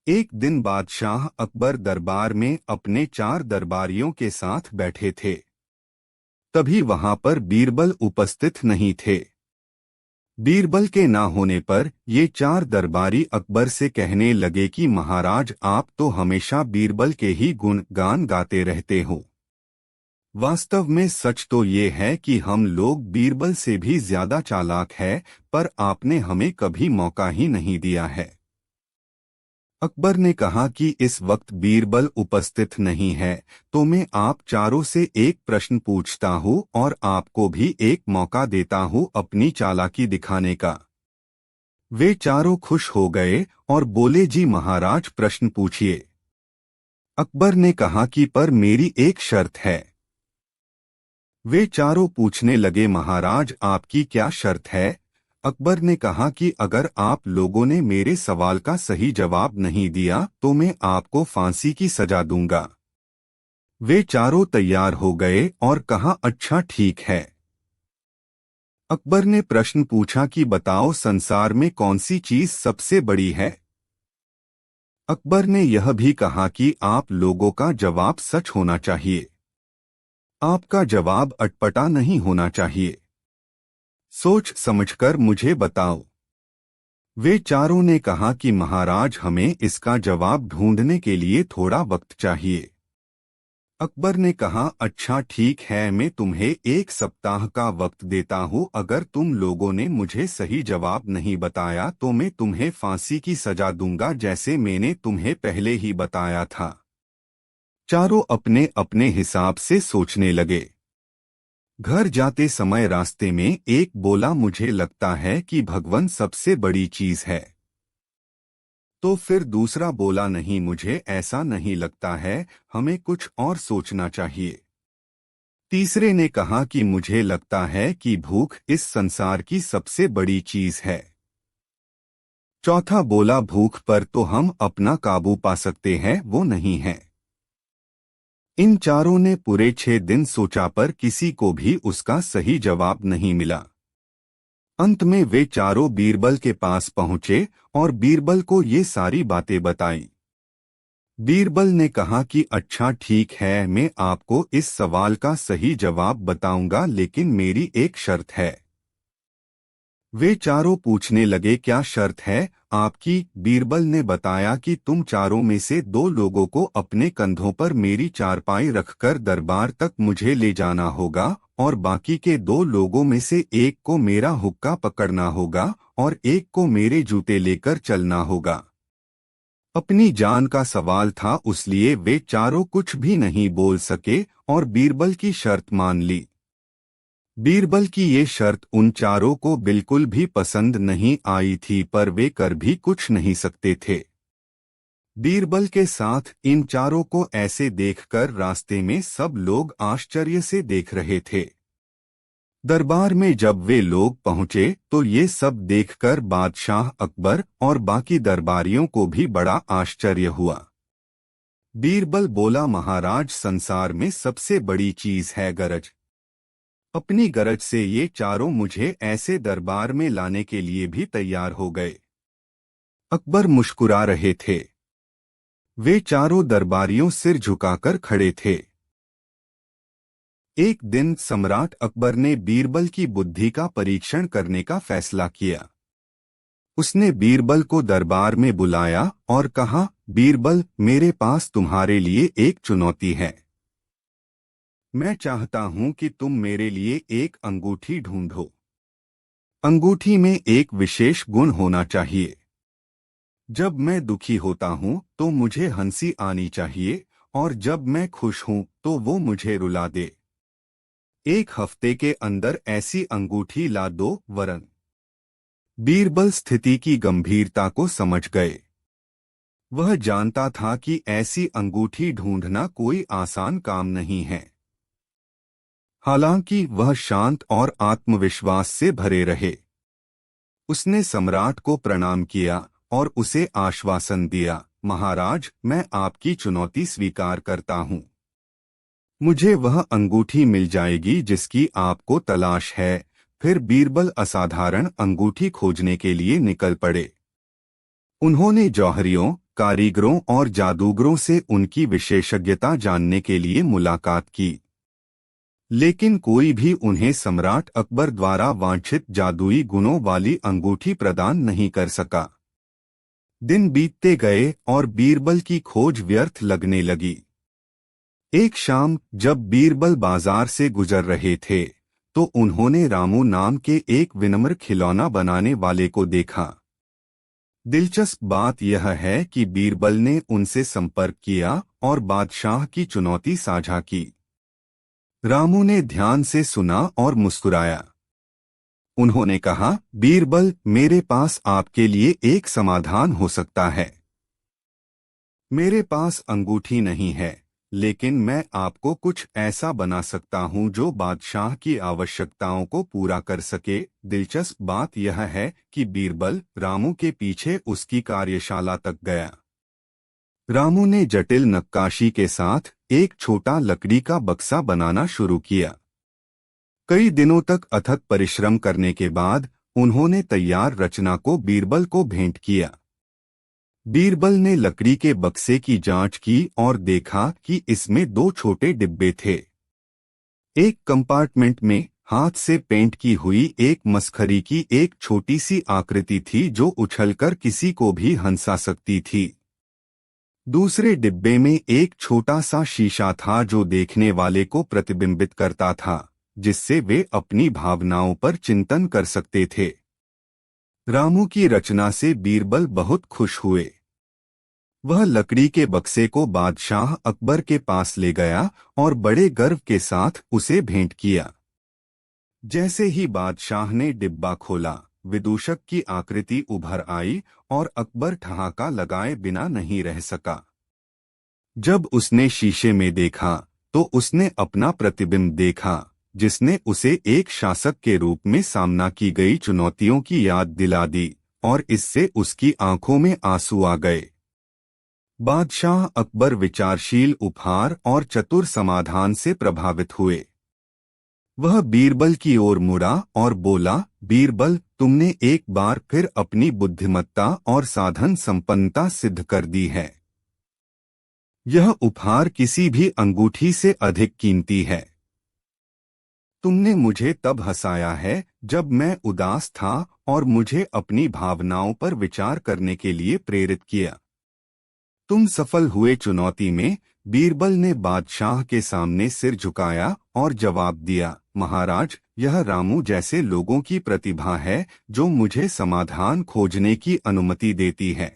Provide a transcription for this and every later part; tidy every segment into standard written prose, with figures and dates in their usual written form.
एक दिन बादशाह अकबर दरबार में अपने 4 दरबारियों के साथ बैठे थे। तभी वहां पर बीरबल उपस्थित नहीं थे। बीरबल के ना होने पर ये 4 दरबारी अकबर से कहने लगे कि महाराज, आप तो हमेशा बीरबल के ही गुणगान गाते रहते हो। वास्तव में सच तो ये है कि हम लोग बीरबल से भी ज्यादा चालाक है, पर आपने हमें कभी मौका ही नहीं दिया है। अकबर ने कहा कि इस वक्त बीरबल उपस्थित नहीं है, तो मैं आप चारों से एक प्रश्न पूछता हूँ और आपको भी एक मौका देता हूँ अपनी चालाकी दिखाने का। वे चारों खुश हो गए और बोले, जी महाराज, प्रश्न पूछिए। अकबर ने कहा कि पर मेरी एक शर्त है। वे चारों पूछने लगे, महाराज आपकी क्या शर्त है? अकबर ने कहा कि अगर आप लोगों ने मेरे सवाल का सही जवाब नहीं दिया तो मैं आपको फांसी की सजा दूंगा। वे चारों तैयार हो गए और कहा, अच्छा ठीक है। अकबर ने प्रश्न पूछा कि बताओ, संसार में कौन सी चीज सबसे बड़ी है? अकबर ने यह भी कहा कि आप लोगों का जवाब सच होना चाहिए। आपका जवाब अटपटा नहीं होना चाहिए। सोच समझकर मुझे बताओ। वे चारों ने कहा कि महाराज, हमें इसका जवाब ढूंढने के लिए थोड़ा वक्त चाहिए। अकबर ने कहा, अच्छा ठीक है, मैं तुम्हें 1 सप्ताह का वक्त देता हूँ। अगर तुम लोगों ने मुझे सही जवाब नहीं बताया तो मैं तुम्हें फांसी की सजा दूंगा, जैसे मैंने तुम्हें पहले ही बताया था। चारों अपने अपने हिसाब से सोचने लगे। घर जाते समय रास्ते में एक बोला, मुझे लगता है कि भगवान सबसे बड़ी चीज है। तो फिर दूसरा बोला, नहीं, मुझे ऐसा नहीं लगता है, हमें कुछ और सोचना चाहिए। तीसरे ने कहा कि मुझे लगता है कि भूख इस संसार की सबसे बड़ी चीज है। चौथा बोला, भूख पर तो हम अपना काबू पा सकते हैं, वो नहीं है। इन चारों ने पूरे 6 दिन सोचा पर किसी को भी उसका सही जवाब नहीं मिला। अंत में वे चारों बीरबल के पास पहुंचे और बीरबल को ये सारी बातें बताईं। बीरबल ने कहा कि अच्छा ठीक है, मैं आपको इस सवाल का सही जवाब बताऊंगा, लेकिन मेरी एक शर्त है। वे चारों पूछने लगे, क्या शर्त है आपकी? बीरबल ने बताया कि तुम चारों में से 2 लोगों को अपने कंधों पर मेरी चारपाई रखकर दरबार तक मुझे ले जाना होगा और बाकी के 2 लोगों में से एक को मेरा हुक्का पकड़ना होगा और एक को मेरे जूते लेकर चलना होगा। अपनी जान का सवाल था, इसलिए वे चारों कुछ भी नहीं बोल सके और बीरबल की शर्त मान ली। बीरबल की ये शर्त उन चारों को बिल्कुल भी पसंद नहीं आई थी, पर वे कर भी कुछ नहीं सकते थे। बीरबल के साथ इन चारों को ऐसे देखकर रास्ते में सब लोग आश्चर्य से देख रहे थे। दरबार में जब वे लोग पहुंचे तो ये सब देखकर बादशाह अकबर और बाकी दरबारियों को भी बड़ा आश्चर्य हुआ। बीरबल बोला, महाराज, संसार में सबसे बड़ी चीज है गरज। अपनी गरज से ये चारों मुझे ऐसे दरबार में लाने के लिए भी तैयार हो गए। अकबर मुस्कुरा रहे थे। वे चारों दरबारियों सिर झुकाकर खड़े थे। एक दिन सम्राट अकबर ने बीरबल की बुद्धि का परीक्षण करने का फैसला किया। उसने बीरबल को दरबार में बुलाया और कहा, बीरबल, मेरे पास तुम्हारे लिए एक चुनौती है। मैं चाहता हूं कि तुम मेरे लिए एक अंगूठी ढूंढो। अंगूठी में एक विशेष गुण होना चाहिए। जब मैं दुखी होता हूं तो मुझे हंसी आनी चाहिए और जब मैं खुश हूं तो वो मुझे रुला दे। 1 हफ्ते के अंदर ऐसी अंगूठी ला दो, वरन। बीरबल स्थिति की गंभीरता को समझ गए। वह जानता था कि ऐसी अंगूठी ढूंढना कोई आसान काम नहीं है। हालांकि वह शांत और आत्मविश्वास से भरे रहे। उसने सम्राट को प्रणाम किया और उसे आश्वासन दिया, महाराज, मैं आपकी चुनौती स्वीकार करता हूँ। मुझे वह अंगूठी मिल जाएगी जिसकी आपको तलाश है। फिर बीरबल असाधारण अंगूठी खोजने के लिए निकल पड़े। उन्होंने जौहरियों, कारीगरों और जादूगरों से उनकी विशेषज्ञता जानने के लिए मुलाकात की, लेकिन कोई भी उन्हें सम्राट अकबर द्वारा वांछित जादुई गुणों वाली अंगूठी प्रदान नहीं कर सका। दिन बीतते गए और बीरबल की खोज व्यर्थ लगने लगी। एक शाम जब बीरबल बाजार से गुजर रहे थे तो उन्होंने रामू नाम के एक विनम्र खिलौना बनाने वाले को देखा। दिलचस्प बात यह है कि बीरबल ने उनसे संपर्क किया और बादशाह की चुनौती साझा की। रामू ने ध्यान से सुना और मुस्कुराया। उन्होंने कहा, बीरबल, मेरे पास आपके लिए एक समाधान हो सकता है। मेरे पास अंगूठी नहीं है, लेकिन मैं आपको कुछ ऐसा बना सकता हूं जो बादशाह की आवश्यकताओं को पूरा कर सके। दिलचस्प बात यह है कि बीरबल रामू के पीछे उसकी कार्यशाला तक गया। रामू ने जटिल नक्काशी के साथ एक छोटा लकड़ी का बक्सा बनाना शुरू किया। कई दिनों तक अथक परिश्रम करने के बाद उन्होंने तैयार रचना को बीरबल को भेंट किया। बीरबल ने लकड़ी के बक्से की जांच की और देखा कि इसमें 2 छोटे डिब्बे थे। एक कंपार्टमेंट में हाथ से पेंट की हुई एक मसखरी की एक छोटी सी आकृति थी जो उछलकर किसी को भी हंसा सकती थी। दूसरे डिब्बे में एक छोटा सा शीशा था जो देखने वाले को प्रतिबिंबित करता था, जिससे वे अपनी भावनाओं पर चिंतन कर सकते थे। रामू की रचना से बीरबल बहुत खुश हुए। वह लकड़ी के बक्से को बादशाह अकबर के पास ले गया और बड़े गर्व के साथ उसे भेंट किया। जैसे ही बादशाह ने डिब्बा खोला, विदूषक की आकृति उभर आई और अकबर ठहाका लगाए बिना नहीं रह सका। जब उसने शीशे में देखा तो उसने अपना प्रतिबिंब देखा, जिसने उसे एक शासक के रूप में सामना की गई चुनौतियों की याद दिला दी और इससे उसकी आंखों में आंसू आ गए। बादशाह अकबर विचारशील उपहार और चतुर समाधान से प्रभावित हुए। वह बीरबल की ओर मुड़ा और बोला, बीरबल, तुमने एक बार फिर अपनी बुद्धिमत्ता और साधन संपन्नता सिद्ध कर दी है। यह उपहार किसी भी अंगूठी से अधिक कीमती है। तुमने मुझे तब हंसाया है जब मैं उदास था और मुझे अपनी भावनाओं पर विचार करने के लिए प्रेरित किया। तुम सफल हुए चुनौती में। बीरबल ने बादशाह के सामने सिर झुकाया और जवाब दिया, महाराज, यह रामू जैसे लोगों की प्रतिभा है जो मुझे समाधान खोजने की अनुमति देती है।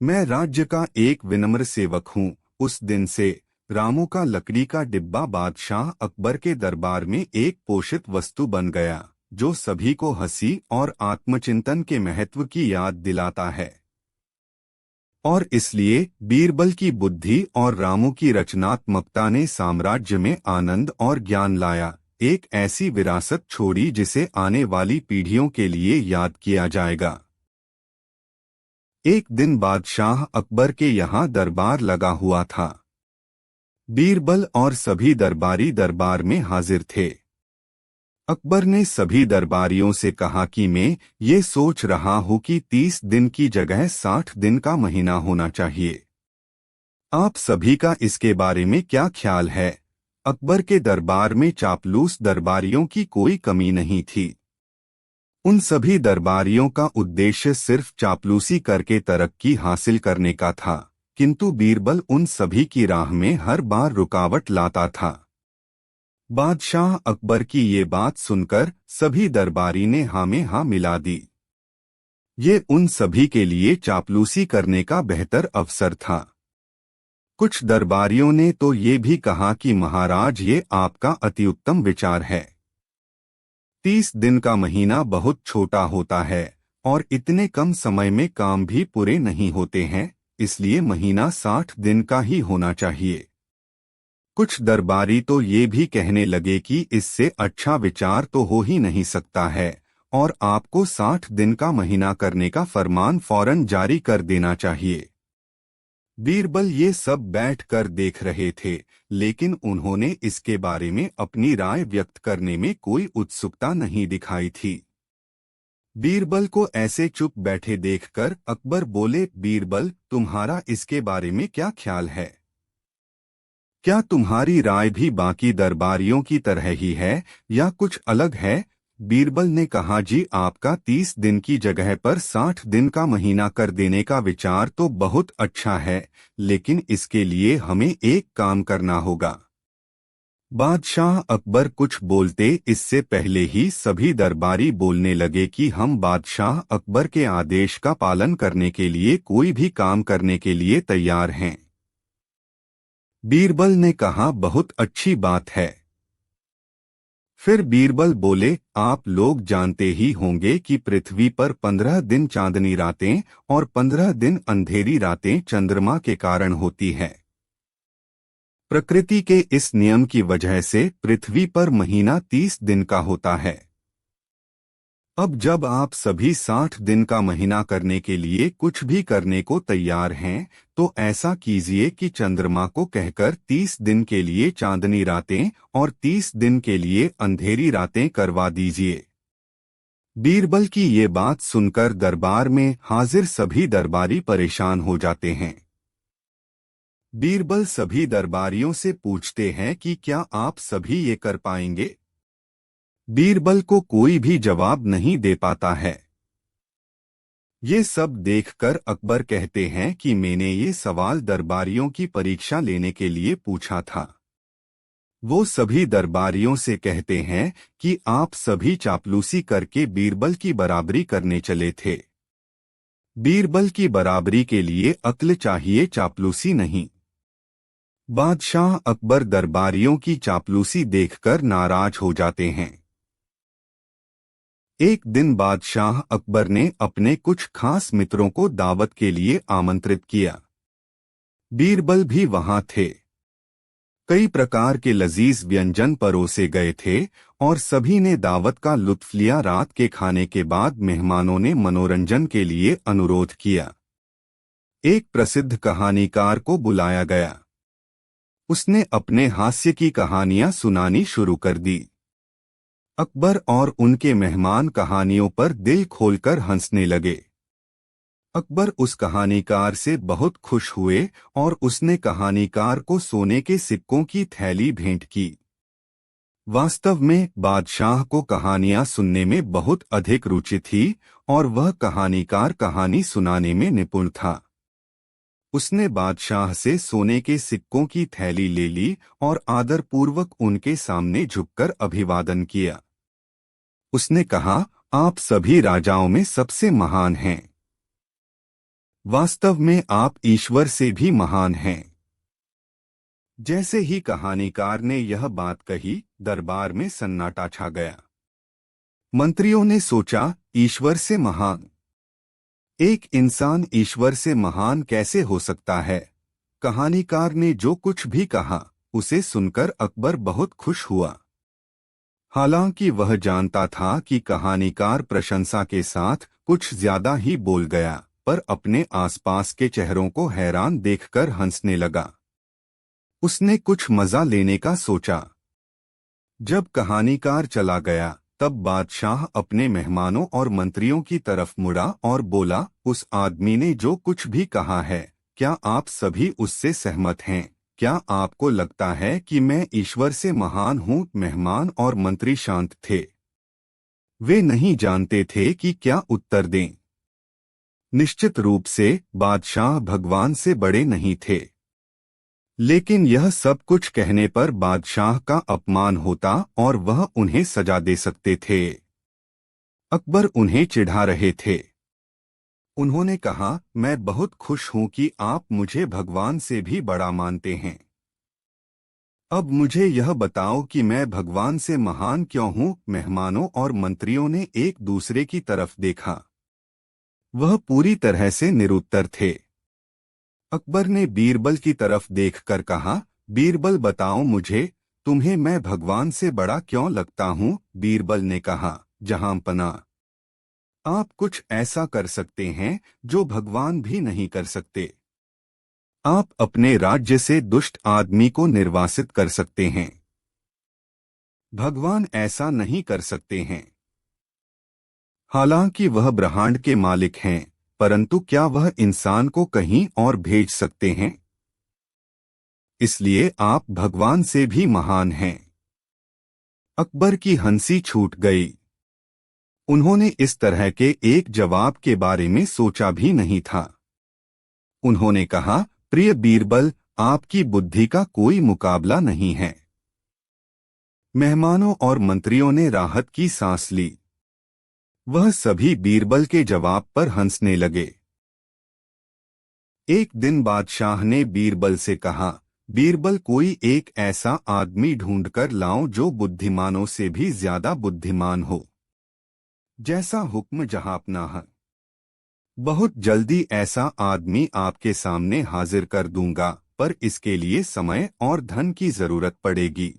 मैं राज्य का एक विनम्र सेवक हूँ। उस दिन से रामू का लकड़ी का डिब्बा बादशाह अकबर के दरबार में एक पोषित वस्तु बन गया, जो सभी को हंसी और आत्मचिंतन के महत्व की याद दिलाता है। और इसलिए बीरबल की बुद्धि और रामू की रचनात्मकता ने साम्राज्य में आनंद और ज्ञान लाया, एक ऐसी विरासत छोड़ी जिसे आने वाली पीढ़ियों के लिए याद किया जाएगा। एक दिन बादशाह अकबर के यहाँ दरबार लगा हुआ था। बीरबल और सभी दरबारी दरबार में हाजिर थे। अकबर ने सभी दरबारियों से कहा कि मैं ये सोच रहा हूं कि 30 दिन की जगह 60 दिन का महीना होना चाहिए। आप सभी का इसके बारे में क्या ख्याल है? अकबर के दरबार में चापलूस दरबारियों की कोई कमी नहीं थी। उन सभी दरबारियों का उद्देश्य सिर्फ चापलूसी करके तरक्की हासिल करने का था, किंतु बीरबल उन सभी की राह में हर बार रुकावट लाता था। बादशाह अकबर की ये बात सुनकर सभी दरबारी ने हाँ में हाँ मिला दी। ये उन सभी के लिए चापलूसी करने का बेहतर अवसर था। कुछ दरबारियों ने तो ये भी कहा कि महाराज, ये आपका अतिउत्तम विचार है। 30 दिन का महीना बहुत छोटा होता है और इतने कम समय में काम भी पूरे नहीं होते हैं, इसलिए महीना 60 दिन का ही होना चाहिए। कुछ दरबारी तो ये भी कहने लगे कि इससे अच्छा विचार तो हो ही नहीं सकता है और आपको 60 दिन का महीना करने का फरमान फौरन जारी कर देना चाहिए। बीरबल ये सब बैठकर देख रहे थे, लेकिन उन्होंने इसके बारे में अपनी राय व्यक्त करने में कोई उत्सुकता नहीं दिखाई थी। बीरबल को ऐसे चुप बैठे देखकर अकबर बोले, बीरबल, तुम्हारा इसके बारे में क्या ख्याल है? क्या तुम्हारी राय भी बाकी दरबारियों की तरह ही है या कुछ अलग है? बीरबल ने कहा, जी, आपका 30 दिन की जगह पर 60 दिन का महीना कर देने का विचार तो बहुत अच्छा है, लेकिन इसके लिए हमें एक काम करना होगा। बादशाह अकबर कुछ बोलते इससे पहले ही सभी दरबारी बोलने लगे कि हम बादशाह अकबर के आदेश का पालन करने के लिए कोई भी काम करने के लिए तैयार हैं। बीरबल ने कहा, बहुत अच्छी बात है। फिर बीरबल बोले, आप लोग जानते ही होंगे कि पृथ्वी पर 15 दिन चांदनी रातें और 15 दिन अंधेरी रातें चंद्रमा के कारण होती है। प्रकृति के इस नियम की वजह से पृथ्वी पर महीना 30 दिन का होता है। अब जब आप सभी 60 दिन का महीना करने के लिए कुछ भी करने को तैयार हैं, तो ऐसा कीजिए कि चंद्रमा को कहकर 30 दिन के लिए चांदनी रातें और 30 दिन के लिए अंधेरी रातें करवा दीजिए। बीरबल की ये बात सुनकर दरबार में हाजिर सभी दरबारी परेशान हो जाते हैं। बीरबल सभी दरबारियों से पूछते हैं कि क्या आप सभी ये कर पाएंगे? बीरबल को कोई भी जवाब नहीं दे पाता है। ये सब देखकर अकबर कहते हैं कि मैंने ये सवाल दरबारियों की परीक्षा लेने के लिए पूछा था। वो सभी दरबारियों से कहते हैं कि आप सभी चापलूसी करके बीरबल की बराबरी करने चले थे। बीरबल की बराबरी के लिए अक्ल चाहिए, चापलूसी नहीं। बादशाह अकबर दरबारियों की चापलूसी देखकर नाराज हो जाते हैं। एक दिन बादशाह अकबर ने अपने कुछ खास मित्रों को दावत के लिए आमंत्रित किया। बीरबल भी वहां थे। कई प्रकार के लजीज व्यंजन परोसे गए थे और सभी ने दावत का लुत्फ लिया। रात के खाने के बाद मेहमानों ने मनोरंजन के लिए अनुरोध किया। एक प्रसिद्ध कहानीकार को बुलाया गया। उसने अपने हास्य की कहानियां सुनानी शुरू कर दी। अकबर और उनके मेहमान कहानियों पर दिल खोलकर हंसने लगे। अकबर उस कहानीकार से बहुत खुश हुए और उसने कहानीकार को सोने के सिक्कों की थैली भेंट की। वास्तव में बादशाह को कहानियां सुनने में बहुत अधिक रुचि थी और वह कहानीकार कहानी सुनाने में निपुण था। उसने बादशाह से सोने के सिक्कों की थैली ले ली और आदरपूर्वक उनके सामने झुककर अभिवादन किया। उसने कहा, आप सभी राजाओं में सबसे महान हैं। वास्तव में आप ईश्वर से भी महान हैं। जैसे ही कहानीकार ने यह बात कही, दरबार में सन्नाटा छा गया। मंत्रियों ने सोचा, ईश्वर से महान? एक इंसान ईश्वर से महान कैसे हो सकता है? कहानीकार ने जो कुछ भी कहा, उसे सुनकर अकबर बहुत खुश हुआ। हालांकि वह जानता था कि कहानीकार प्रशंसा के साथ कुछ ज्यादा ही बोल गया, पर अपने आसपास के चेहरों को हैरान देखकर हंसने लगा। उसने कुछ मजा लेने का सोचा। जब कहानीकार चला गया, तब बादशाह अपने मेहमानों और मंत्रियों की तरफ मुड़ा और बोला, उस आदमी ने जो कुछ भी कहा है, क्या आप सभी उससे सहमत हैं? क्या आपको लगता है कि मैं ईश्वर से महान हूँ? मेहमान और मंत्री शांत थे। वे नहीं जानते थे कि क्या उत्तर दें। निश्चित रूप से बादशाह भगवान से बड़े नहीं थे, लेकिन यह सब कुछ कहने पर बादशाह का अपमान होता और वह उन्हें सजा दे सकते थे। अकबर उन्हें चिढ़ा रहे थे। उन्होंने कहा, मैं बहुत खुश हूं कि आप मुझे भगवान से भी बड़ा मानते हैं। अब मुझे यह बताओ कि मैं भगवान से महान क्यों हूं? मेहमानों और मंत्रियों ने एक दूसरे की तरफ देखा। वह पूरी तरह से निरुत्तर थे। अकबर ने बीरबल की तरफ देखकर कहा, बीरबल, बताओ मुझे, तुम्हें मैं भगवान से बड़ा क्यों लगता हूं? बीरबल ने कहा, जहांपना, आप कुछ ऐसा कर सकते हैं जो भगवान भी नहीं कर सकते। आप अपने राज्य से दुष्ट आदमी को निर्वासित कर सकते हैं। भगवान ऐसा नहीं कर सकते हैं। हालांकि वह ब्रह्मांड के मालिक हैं, परंतु क्या वह इंसान को कहीं और भेज सकते हैं? इसलिए आप भगवान से भी महान हैं। अकबर की हंसी छूट गई। उन्होंने इस तरह के एक जवाब के बारे में सोचा भी नहीं था। उन्होंने कहा, प्रिय बीरबल, आपकी बुद्धि का कोई मुकाबला नहीं है। मेहमानों और मंत्रियों ने राहत की सांस ली। वह सभी बीरबल के जवाब पर हंसने लगे। एक दिन बादशाह ने बीरबल से कहा, बीरबल, कोई एक ऐसा आदमी ढूंढकर लाओ जो बुद्धिमानों से भी ज्यादा बुद्धिमान हो। जैसा हुक्म जहांपनाह। बहुत जल्दी ऐसा आदमी आपके सामने हाजिर कर दूंगा, पर इसके लिए समय और धन की जरूरत पड़ेगी।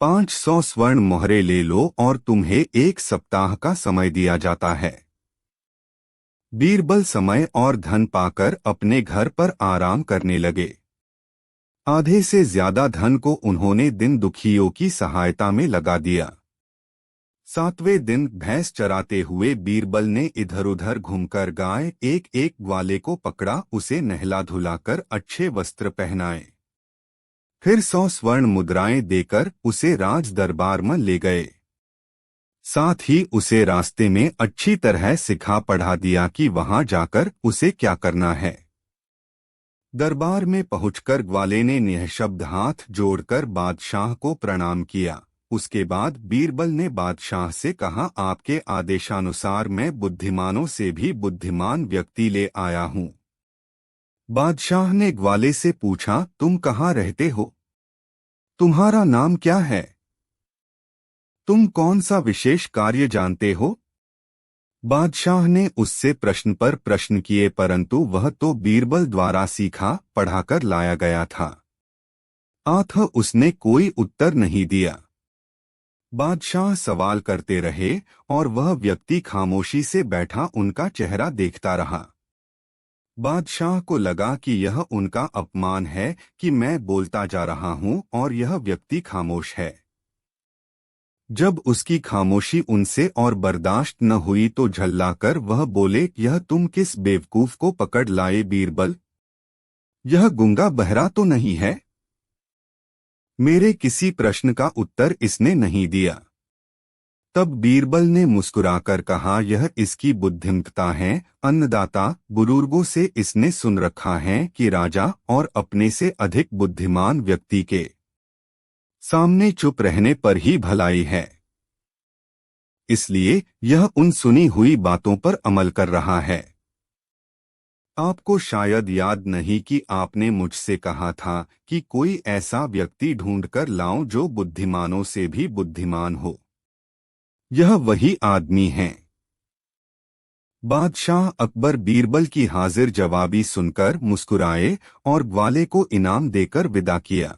500 स्वर्ण मोहरे ले लो और तुम्हें 1 सप्ताह का समय दिया जाता है। बीरबल समय और धन पाकर अपने घर पर आराम करने लगे। आधे से ज्यादा धन को उन्होंने दिन दुखियों की सहायता में लगा दिया। 7वें दिन भैंस चराते हुए बीरबल ने इधर उधर घूमकर गाय एक एक ग्वाले को पकड़ा, उसे नहला धुलाकर अच्छे वस्त्र पहनाए। फिर 100 स्वर्ण मुद्राएं देकर उसे राज दरबार में ले गए। साथ ही उसे रास्ते में अच्छी तरह सिखा पढ़ा दिया कि वहां जाकर उसे क्या करना है। दरबार में पहुंचकर ग्वाले ने निःशब्द हाथ जोड़कर बादशाह को प्रणाम किया। उसके बाद बीरबल ने बादशाह से कहा, आपके आदेशानुसार मैं बुद्धिमानों से भी बुद्धिमान व्यक्ति ले आया हूँ। बादशाह ने ग्वाले से पूछा, तुम कहाँ रहते हो? तुम्हारा नाम क्या है? तुम कौन सा विशेष कार्य जानते हो? बादशाह ने उससे प्रश्न पर प्रश्न किए, परंतु वह तो बीरबल द्वारा सीखा पढ़ाकर लाया गया था। अतः उसने कोई उत्तर नहीं दिया। बादशाह सवाल करते रहे और वह व्यक्ति खामोशी से बैठा उनका चेहरा देखता रहा। बादशाह को लगा कि यह उनका अपमान है कि मैं बोलता जा रहा हूं और यह व्यक्ति खामोश है। जब उसकी खामोशी उनसे और बर्दाश्त न हुई तो झल्लाकर वह बोले, यह तुम किस बेवकूफ को पकड़ लाए बीरबल? यह गूंगा बहरा तो नहीं है? मेरे किसी प्रश्न का उत्तर इसने नहीं दिया। तब बीरबल ने मुस्कुराकर कहा, यह इसकी बुद्धिमत्ता है अन्नदाता। बुजुर्गों से इसने सुन रखा है कि राजा और अपने से अधिक बुद्धिमान व्यक्ति के सामने चुप रहने पर ही भलाई है। इसलिए यह उन सुनी हुई बातों पर अमल कर रहा है। आपको शायद याद नहीं कि आपने मुझसे कहा था कि कोई ऐसा व्यक्ति ढूंढकर लाऊं जो बुद्धिमानों से भी बुद्धिमान हो। यह वही आदमी है। बादशाह अकबर बीरबल की हाजिर जवाबी सुनकर मुस्कुराए और ग्वाले को इनाम देकर विदा किया।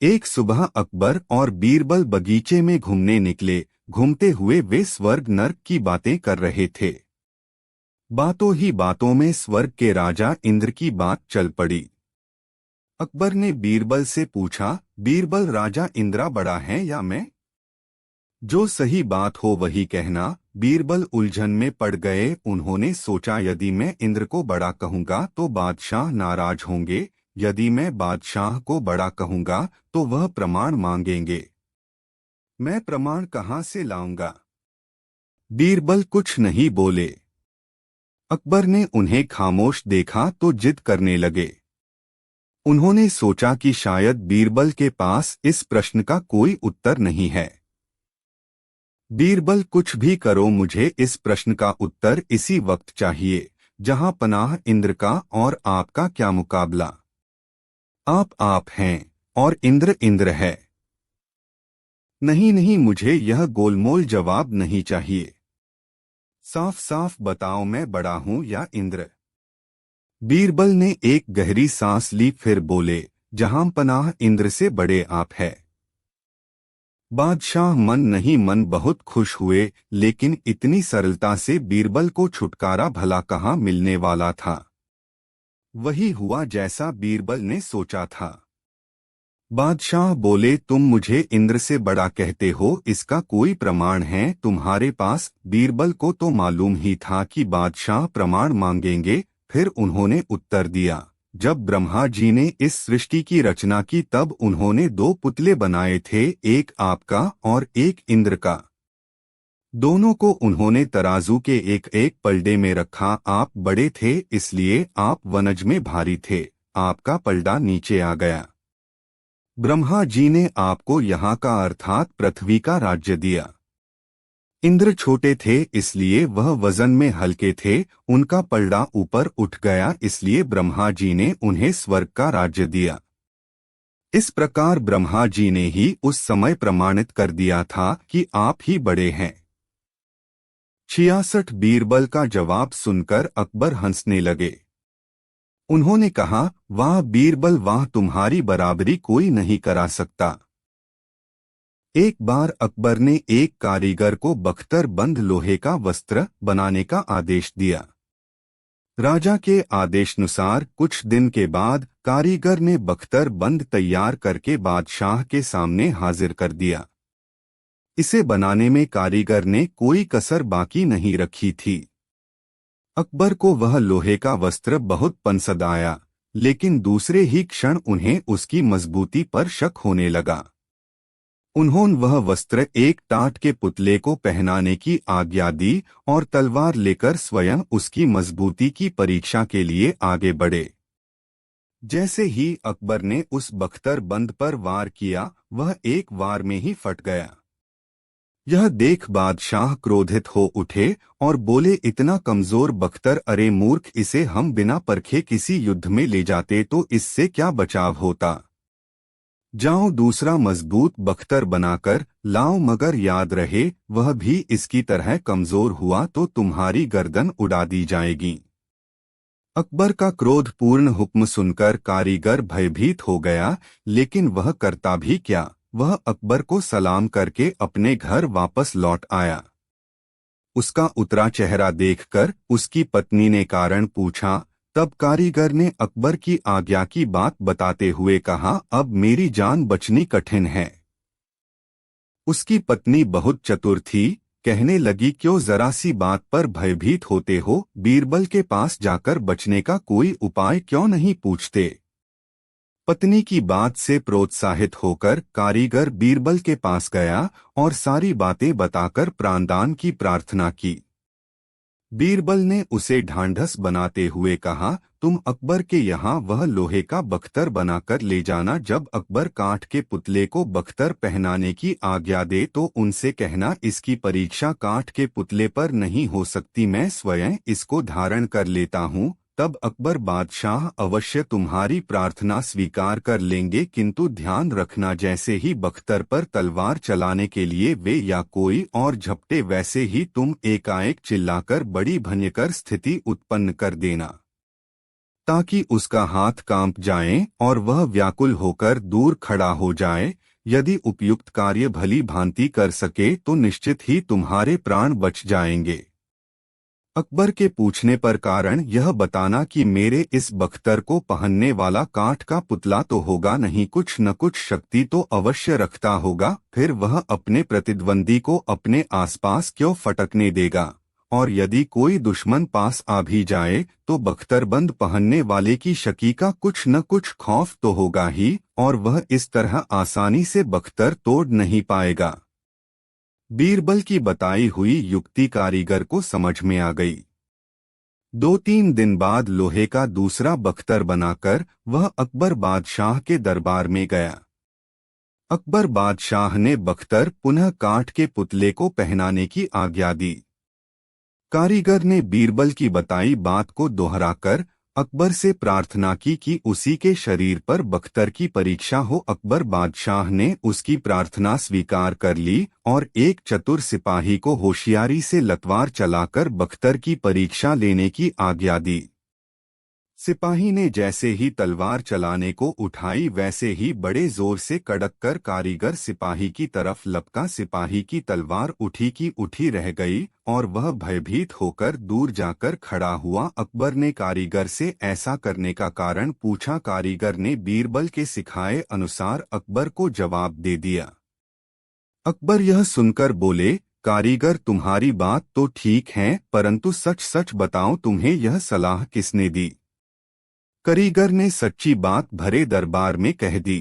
एक सुबह अकबर और बीरबल बगीचे में घूमने निकले। घूमते हुए वे स्वर्ग नर्क की बातें कर रहे थे। बातों ही बातों में स्वर्ग के राजा इंद्र की बात चल पड़ी। अकबर ने बीरबल से पूछा, बीरबल, राजा इंद्रा बड़ा है या मैं? जो सही बात हो वही कहना। बीरबल उलझन में पड़ गए। उन्होंने सोचा, यदि मैं इंद्र को बड़ा कहूंगा तो बादशाह नाराज होंगे, यदि मैं बादशाह को बड़ा कहूंगा तो वह प्रमाण मांगेंगे। मैं प्रमाण कहाँ से लाऊंगा? बीरबल कुछ नहीं बोले। अकबर ने उन्हें खामोश देखा तो जिद करने लगे। उन्होंने सोचा कि शायद बीरबल के पास इस प्रश्न का कोई उत्तर नहीं है। बीरबल, कुछ भी करो, मुझे इस प्रश्न का उत्तर इसी वक्त चाहिए। जहां पनाह इंद्र का और आपका क्या मुकाबला? आप हैं और इंद्र इंद्र है। नहीं नहीं, मुझे यह गोलमोल जवाब नहीं चाहिए। साफ साफ बताओ, मैं बड़ा हूं या इंद्र? बीरबल ने एक गहरी सांस ली, फिर बोले, जहां पनाह इंद्र से बड़े आप है। बादशाह मन नहीं मन बहुत खुश हुए, लेकिन इतनी सरलता से बीरबल को छुटकारा भला कहाँ मिलने वाला था। वही हुआ जैसा बीरबल ने सोचा था। बादशाह बोले, तुम मुझे इंद्र से बड़ा कहते हो, इसका कोई प्रमाण है तुम्हारे पास? बीरबल को तो मालूम ही था कि बादशाह प्रमाण मांगेंगे। फिर उन्होंने उत्तर दिया, जब ब्रह्मा जी ने इस सृष्टि की रचना की तब उन्होंने दो पुतले बनाए थे, एक आपका और एक इंद्र का। दोनों को उन्होंने तराजू के एक एक पलड़े में रखा। आप बड़े थे इसलिए आप वनज में भारी थे, आपका पलड़ा नीचे आ गया। ब्रह्मा जी ने आपको यहाँ का अर्थात पृथ्वी का राज्य दिया। इंद्र छोटे थे इसलिए वह वजन में हल्के थे, उनका पलड़ा ऊपर उठ गया इसलिए ब्रह्मा जी ने उन्हें स्वर्ग का राज्य दिया। इस प्रकार ब्रह्मा जी ने ही उस समय प्रमाणित कर दिया था कि आप ही बड़े हैं। 66 बीरबल का जवाब सुनकर अकबर हंसने लगे। उन्होंने कहा, वाह बीरबल वाह, तुम्हारी बराबरी कोई नहीं करा सकता। एक बार अकबर ने एक कारीगर को बख्तर बंद लोहे का वस्त्र बनाने का आदेश दिया। राजा के आदेशानुसार कुछ दिन के बाद कारीगर ने बख्तर बंद तैयार करके बादशाह के सामने हाजिर कर दिया। इसे बनाने में कारीगर ने कोई कसर बाकी नहीं रखी थी। अकबर को वह लोहे का वस्त्र बहुत पसंद आया, लेकिन दूसरे ही क्षण उन्हें उसकी मजबूती पर शक होने लगा। उन्होंने वह वस्त्र एक टाट के पुतले को पहनाने की आज्ञा दी और तलवार लेकर स्वयं उसकी मजबूती की परीक्षा के लिए आगे बढ़े। जैसे ही अकबर ने उस बख्तर बंद पर वार किया, वह एक वार में ही फट गया। यह देख बादशाह क्रोधित हो उठे और बोले, इतना कमजोर बख्तर, अरे मूर्ख, इसे हम बिना परखे किसी युद्ध में ले जाते तो इससे क्या बचाव होता। जाओ दूसरा मजबूत बख्तर बनाकर लाओ, मगर याद रहे वह भी इसकी तरह कमजोर हुआ तो तुम्हारी गर्दन उड़ा दी जाएगी। अकबर का क्रोधपूर्ण हुक्म सुनकर कारीगर भयभीत हो गया, लेकिन वह करता भी क्या, वह अकबर को सलाम करके अपने घर वापस लौट आया। उसका उतरा चेहरा देखकर उसकी पत्नी ने कारण पूछा। तब कारीगर ने अकबर की आज्ञा की बात बताते हुए कहा, अब मेरी जान बचनी कठिन है। उसकी पत्नी बहुत चतुर थी, कहने लगी, क्यों जरा सी बात पर भयभीत होते हो, बीरबल के पास जाकर बचने का कोई उपाय क्यों नहीं पूछते। पत्नी की बात से प्रोत्साहित होकर कारीगर बीरबल के पास गया और सारी बातें बताकर प्राणदान की प्रार्थना की। बीरबल ने उसे ढांढस बनाते हुए कहा, तुम अकबर के यहाँ वह लोहे का बख्तर बनाकर ले जाना। जब अकबर काठ के पुतले को बख्तर पहनाने की आज्ञा दे तो उनसे कहना, इसकी परीक्षा काठ के पुतले पर नहीं हो सकती, मैं स्वयं इसको धारण कर लेता हूँ। तब अकबर बादशाह अवश्य तुम्हारी प्रार्थना स्वीकार कर लेंगे, किंतु ध्यान रखना जैसे ही बख्तर पर तलवार चलाने के लिए वे या कोई और झपटे वैसे ही तुम एकाएक चिल्लाकर बड़ी भयंकर स्थिति उत्पन्न कर देना, ताकि उसका हाथ कांप जाए और वह व्याकुल होकर दूर खड़ा हो जाए। यदि उपयुक्त कार्य भली भांति कर सके तो निश्चित ही तुम्हारे प्राण बच जाएंगे। अकबर के पूछने पर कारण यह बताना कि मेरे इस बख्तर को पहनने वाला काठ का पुतला तो होगा नहीं, कुछ न कुछ शक्ति तो अवश्य रखता होगा, फिर वह अपने प्रतिद्वंदी को अपने आसपास क्यों फटकने देगा। और यदि कोई दुश्मन पास आ भी जाए तो बख्तरबंद पहनने वाले की शकी का कुछ न कुछ खौफ तो होगा ही, और वह इस तरह आसानी से बख्तर तोड़ नहीं पाएगा। बीरबल की बताई हुई युक्ति कारीगर को समझ में आ गई। 2-3 दिन बाद लोहे का दूसरा बख्तर बनाकर वह अकबर बादशाह के दरबार में गया। अकबर बादशाह ने बख्तर पुनः काठ के पुतले को पहनाने की आज्ञा दी। कारीगर ने बीरबल की बताई बात को दोहराकर अकबर से प्रार्थना की कि उसी के शरीर पर बख्तर की परीक्षा हो। अकबर बादशाह ने उसकी प्रार्थना स्वीकार कर ली और एक चतुर सिपाही को होशियारी से लतवार चलाकर बख्तर की परीक्षा लेने की आज्ञा दी। सिपाही ने जैसे ही तलवार चलाने को उठाई वैसे ही बड़े जोर से कड़क कर कारीगर सिपाही की तरफ लपका। सिपाही की तलवार उठी की उठी रह गई और वह भयभीत होकर दूर जाकर खड़ा हुआ। अकबर ने कारीगर से ऐसा करने का कारण पूछा। कारीगर ने बीरबल के सिखाए अनुसार अकबर को जवाब दे दिया। अकबर यह सुनकर बोले, कारीगर तुम्हारी बात तो ठीक है, परंतु सच सच बताओ तुम्हें यह सलाह किसने दी? कारीगर ने सच्ची बात भरे दरबार में कह दी।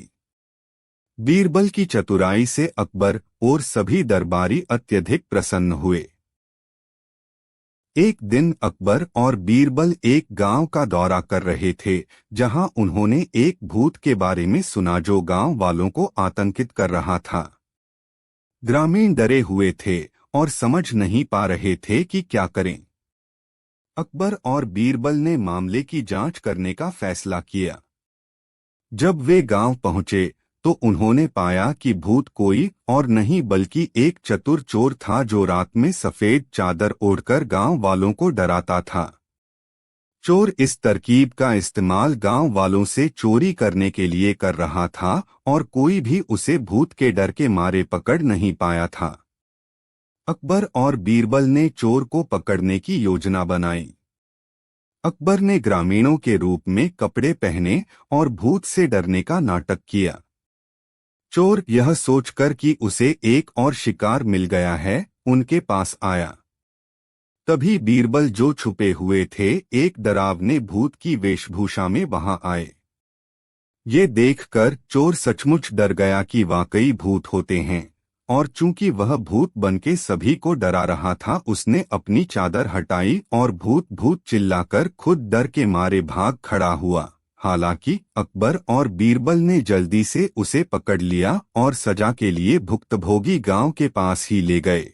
बीरबल की चतुराई से अकबर और सभी दरबारी अत्यधिक प्रसन्न हुए। एक दिन अकबर और बीरबल एक गांव का दौरा कर रहे थे, जहां उन्होंने एक भूत के बारे में सुना जो गांव वालों को आतंकित कर रहा था। ग्रामीण डरे हुए थे और समझ नहीं पा रहे थे कि क्या करें। अकबर और बीरबल ने मामले की जांच करने का फैसला किया। जब वे गांव पहुंचे तो उन्होंने पाया कि भूत कोई और नहीं बल्कि एक चतुर चोर था जो रात में सफेद चादर ओढ़कर गांव वालों को डराता था। चोर इस तरकीब का इस्तेमाल गांव वालों से चोरी करने के लिए कर रहा था और कोई भी उसे भूत के डर के मारे पकड़ नहीं पाया था। अकबर और बीरबल ने चोर को पकड़ने की योजना बनाई। अकबर ने ग्रामीणों के रूप में कपड़े पहने और भूत से डरने का नाटक किया। चोर यह सोचकर कि उसे एक और शिकार मिल गया है, उनके पास आया। तभी बीरबल जो छुपे हुए थे एक डरावने भूत की वेशभूषा में वहां आए। ये देखकर चोर सचमुच डर गया कि वाकई भूत होते हैं, और चूंकि वह भूत बनके सभी को डरा रहा था उसने अपनी चादर हटाई और भूत भूत चिल्लाकर खुद डर के मारे भाग खड़ा हुआ। हालांकि अकबर और बीरबल ने जल्दी से उसे पकड़ लिया और सजा के लिए भुक्तभोगी गांव के पास ही ले गए।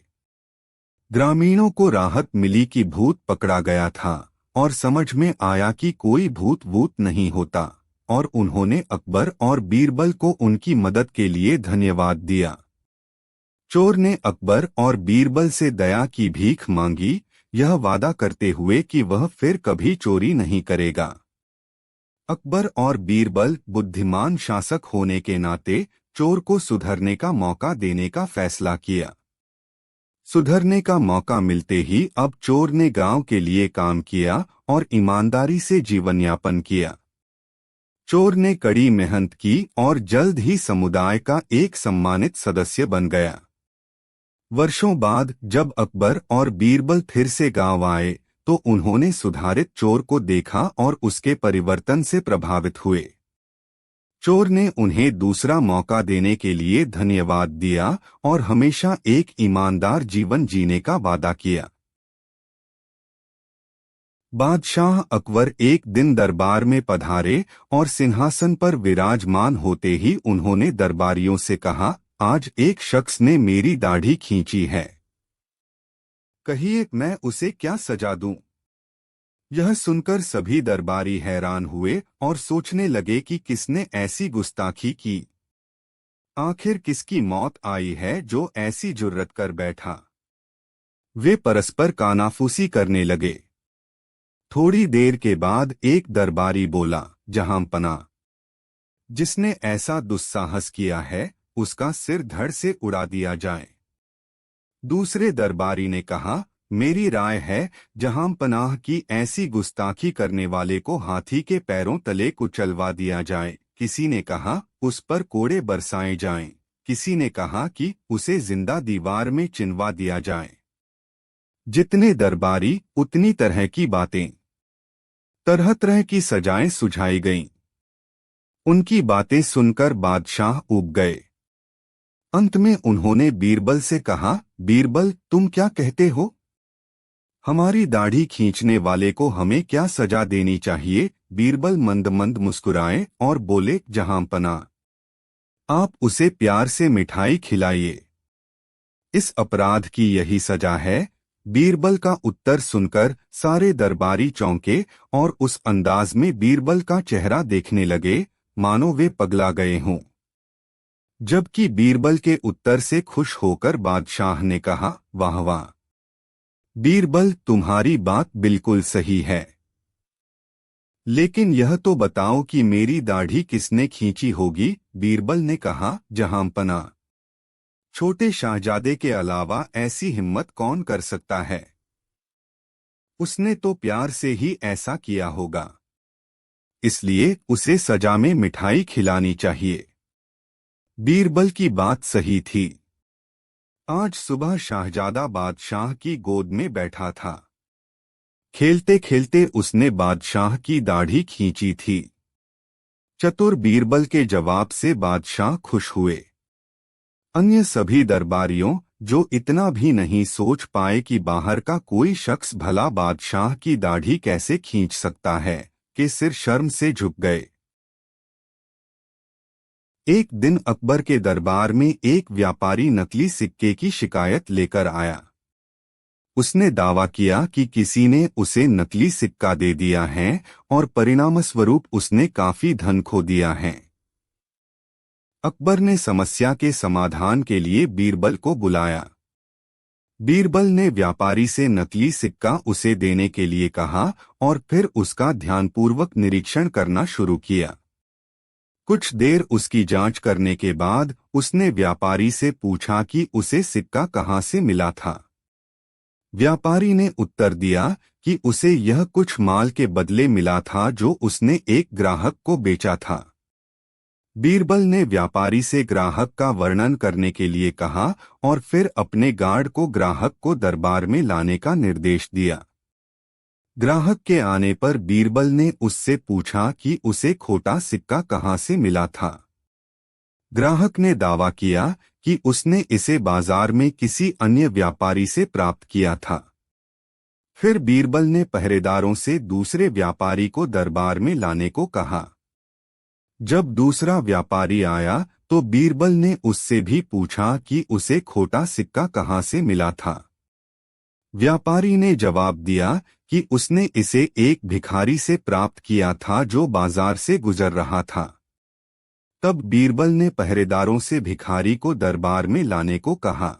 ग्रामीणों को राहत मिली कि भूत पकड़ा गया था और समझ में आया कि कोई भूत वूत नहीं होता, और उन्होंने अकबर और बीरबल को उनकी मदद के लिए धन्यवाद दिया। चोर ने अकबर और बीरबल से दया की भीख मांगी, यह वादा करते हुए कि वह फिर कभी चोरी नहीं करेगा। अकबर और बीरबल बुद्धिमान शासक होने के नाते चोर को सुधरने का मौका देने का फैसला किया। सुधरने का मौका मिलते ही अब चोर ने गांव के लिए काम किया और ईमानदारी से जीवन यापन किया। चोर ने कड़ी मेहनत की और जल्द ही समुदाय का एक सम्मानित सदस्य बन गया। वर्षों बाद जब अकबर और बीरबल फिर से गांव आए तो उन्होंने सुधारित चोर को देखा और उसके परिवर्तन से प्रभावित हुए। चोर ने उन्हें दूसरा मौका देने के लिए धन्यवाद दिया और हमेशा एक ईमानदार जीवन जीने का वादा किया। बादशाह अकबर एक दिन दरबार में पधारे और सिंहासन पर विराजमान होते ही उन्होंने दरबारियों से कहा, आज एक शख्स ने मेरी दाढ़ी खींची है, कहिए मैं उसे क्या सजा दूं? यह सुनकर सभी दरबारी हैरान हुए और सोचने लगे कि किसने ऐसी गुस्ताखी की। आखिर किसकी मौत आई है जो ऐसी जुर्रत कर बैठा? वे परस्पर कानाफूसी करने लगे। थोड़ी देर के बाद एक दरबारी बोला, जहांपना, जिसने ऐसा दुस्साहस किया है उसका सिर धड़ से उड़ा दिया जाए। दूसरे दरबारी ने कहा, मेरी राय है जहांपनाह की ऐसी गुस्ताखी करने वाले को हाथी के पैरों तले कुचलवा दिया जाए। किसी ने कहा, उस पर कोड़े बरसाए जाएं। किसी ने कहा कि उसे जिंदा दीवार में चिनवा दिया जाए। जितने दरबारी उतनी तरह की बातें, तरह तरह की सजाएं सुझाई गईं। उनकी बातें सुनकर बादशाह ऊब गए। अंत में उन्होंने बीरबल से कहा, बीरबल तुम क्या कहते हो? हमारी दाढ़ी खींचने वाले को हमें क्या सजा देनी चाहिए? बीरबल मंद मंद मुस्कुराए और बोले, जहांपना, आप उसे प्यार से मिठाई खिलाइए, इस अपराध की यही सजा है। बीरबल का उत्तर सुनकर सारे दरबारी चौंके और उस अंदाज में बीरबल का चेहरा देखने लगे मानो वे पगला गए हों। जबकि बीरबल के उत्तर से खुश होकर बादशाह ने कहा, वाह वाह बीरबल, तुम्हारी बात बिल्कुल सही है। लेकिन यह तो बताओ कि मेरी दाढ़ी किसने खींची होगी, बीरबल ने कहा। जहांपना, छोटे शाहजादे के अलावा ऐसी हिम्मत कौन कर सकता है? उसने तो प्यार से ही ऐसा किया होगा, इसलिए उसे सजा में मिठाई खिलानी चाहिए। बीरबल की बात सही थी। आज सुबह शाहजादा बादशाह की गोद में बैठा था। खेलते खेलते उसने बादशाह की दाढ़ी खींची थी। चतुर बीरबल के जवाब से बादशाह खुश हुए। अन्य सभी दरबारियों, जो इतना भी नहीं सोच पाए कि बाहर का कोई शख्स भला बादशाह की दाढ़ी कैसे खींच सकता है, के सिर शर्म से झुक गए। एक दिन अकबर के दरबार में एक व्यापारी नकली सिक्के की शिकायत लेकर आया। उसने दावा किया कि किसी ने उसे नकली सिक्का दे दिया है और परिणामस्वरूप उसने काफी धन खो दिया है। अकबर ने समस्या के समाधान के लिए बीरबल को बुलाया। बीरबल ने व्यापारी से नकली सिक्का उसे देने के लिए कहा और फिर उसका ध्यानपूर्वक निरीक्षण करना शुरू किया। कुछ देर उसकी जांच करने के बाद उसने व्यापारी से पूछा कि उसे सिक्का कहाँ से मिला था। व्यापारी ने उत्तर दिया कि उसे यह कुछ माल के बदले मिला था जो उसने एक ग्राहक को बेचा था। बीरबल ने व्यापारी से ग्राहक का वर्णन करने के लिए कहा और फिर अपने गार्ड को ग्राहक को दरबार में लाने का निर्देश दिया। ग्राहक के आने पर बीरबल ने उससे पूछा कि उसे खोटा सिक्का कहाँ से मिला था। ग्राहक ने दावा किया कि उसने इसे बाजार में किसी अन्य व्यापारी से प्राप्त किया था। फिर बीरबल ने पहरेदारों से दूसरे व्यापारी को दरबार में लाने को कहा। जब दूसरा व्यापारी आया तो बीरबल ने उससे भी पूछा कि उसे खोटा सिक्का कहाँ से मिला था। व्यापारी ने जवाब दिया कि उसने इसे एक भिखारी से प्राप्त किया था जो बाजार से गुजर रहा था। तब बीरबल ने पहरेदारों से भिखारी को दरबार में लाने को कहा।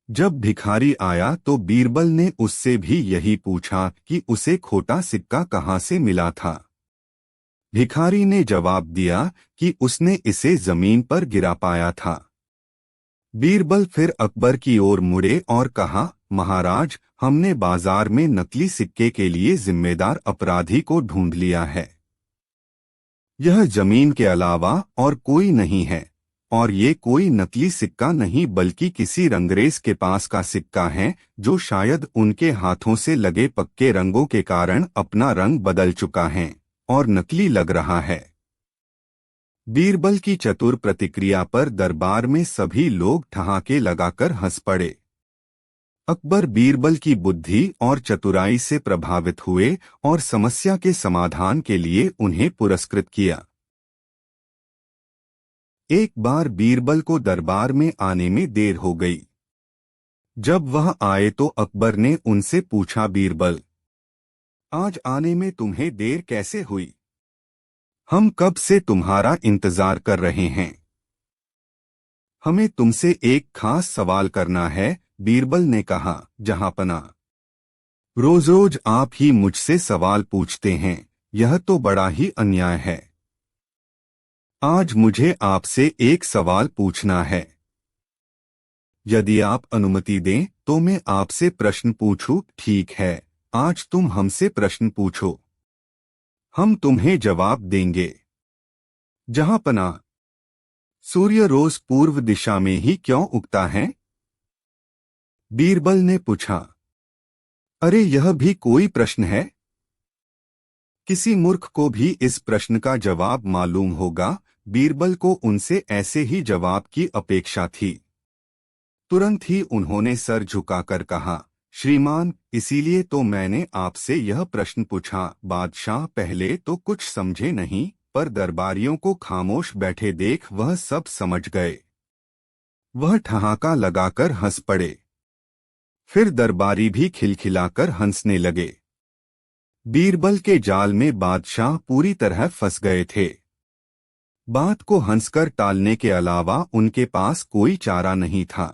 जब भिखारी आया तो बीरबल ने उससे भी यही पूछा कि उसे खोटा सिक्का कहाँ से मिला था। भिखारी ने जवाब दिया कि उसने इसे जमीन पर गिरा पाया था। बीरबल फिर अकबर की ओर मुड़े और कहा, महाराज, हमने बाजार में नकली सिक्के के लिए जिम्मेदार अपराधी को ढूंढ लिया है। यह जमीन के अलावा और कोई नहीं है और ये कोई नकली सिक्का नहीं बल्कि किसी रंगरेज के पास का सिक्का है जो शायद उनके हाथों से लगे पक्के रंगों के कारण अपना रंग बदल चुका है और नकली लग रहा है। बीरबल की चतुर प्रतिक्रिया पर दरबार में सभी लोग ठहाके लगाकर हंस पड़े। अकबर बीरबल की बुद्धि और चतुराई से प्रभावित हुए और समस्या के समाधान के लिए उन्हें पुरस्कृत किया। एक बार बीरबल को दरबार में आने में देर हो गई। जब वह आए तो अकबर ने उनसे पूछा, बीरबल, आज आने में तुम्हें देर कैसे हुई? हम कब से तुम्हारा इंतजार कर रहे हैं। हमें तुमसे एक खास सवाल करना है, बीरबल ने कहा। जहांपना, रोज रोज आप ही मुझसे सवाल पूछते हैं, यह तो बड़ा ही अन्याय है। आज मुझे आपसे एक सवाल पूछना है। यदि आप अनुमति दें तो मैं आपसे प्रश्न पूछूं। ठीक है, आज तुम हमसे प्रश्न पूछो, हम तुम्हें जवाब देंगे। जहांपना, सूर्य रोज पूर्व दिशा में ही क्यों उगता है? बीरबल ने पूछा। अरे, यह भी कोई प्रश्न है? किसी मूर्ख को भी इस प्रश्न का जवाब मालूम होगा। बीरबल को उनसे ऐसे ही जवाब की अपेक्षा थी। तुरंत ही उन्होंने सर झुकाकर कहा, श्रीमान, इसीलिए तो मैंने आपसे यह प्रश्न पूछा। बादशाह पहले तो कुछ समझे नहीं, पर दरबारियों को खामोश बैठे देख वह सब समझ गए। वह ठहाका लगाकर हंस पड़े। फिर दरबारी भी खिलखिलाकर हंसने लगे। बीरबल के जाल में बादशाह पूरी तरह फंस गए थे। बात को हंसकर टालने के अलावा उनके पास कोई चारा नहीं था।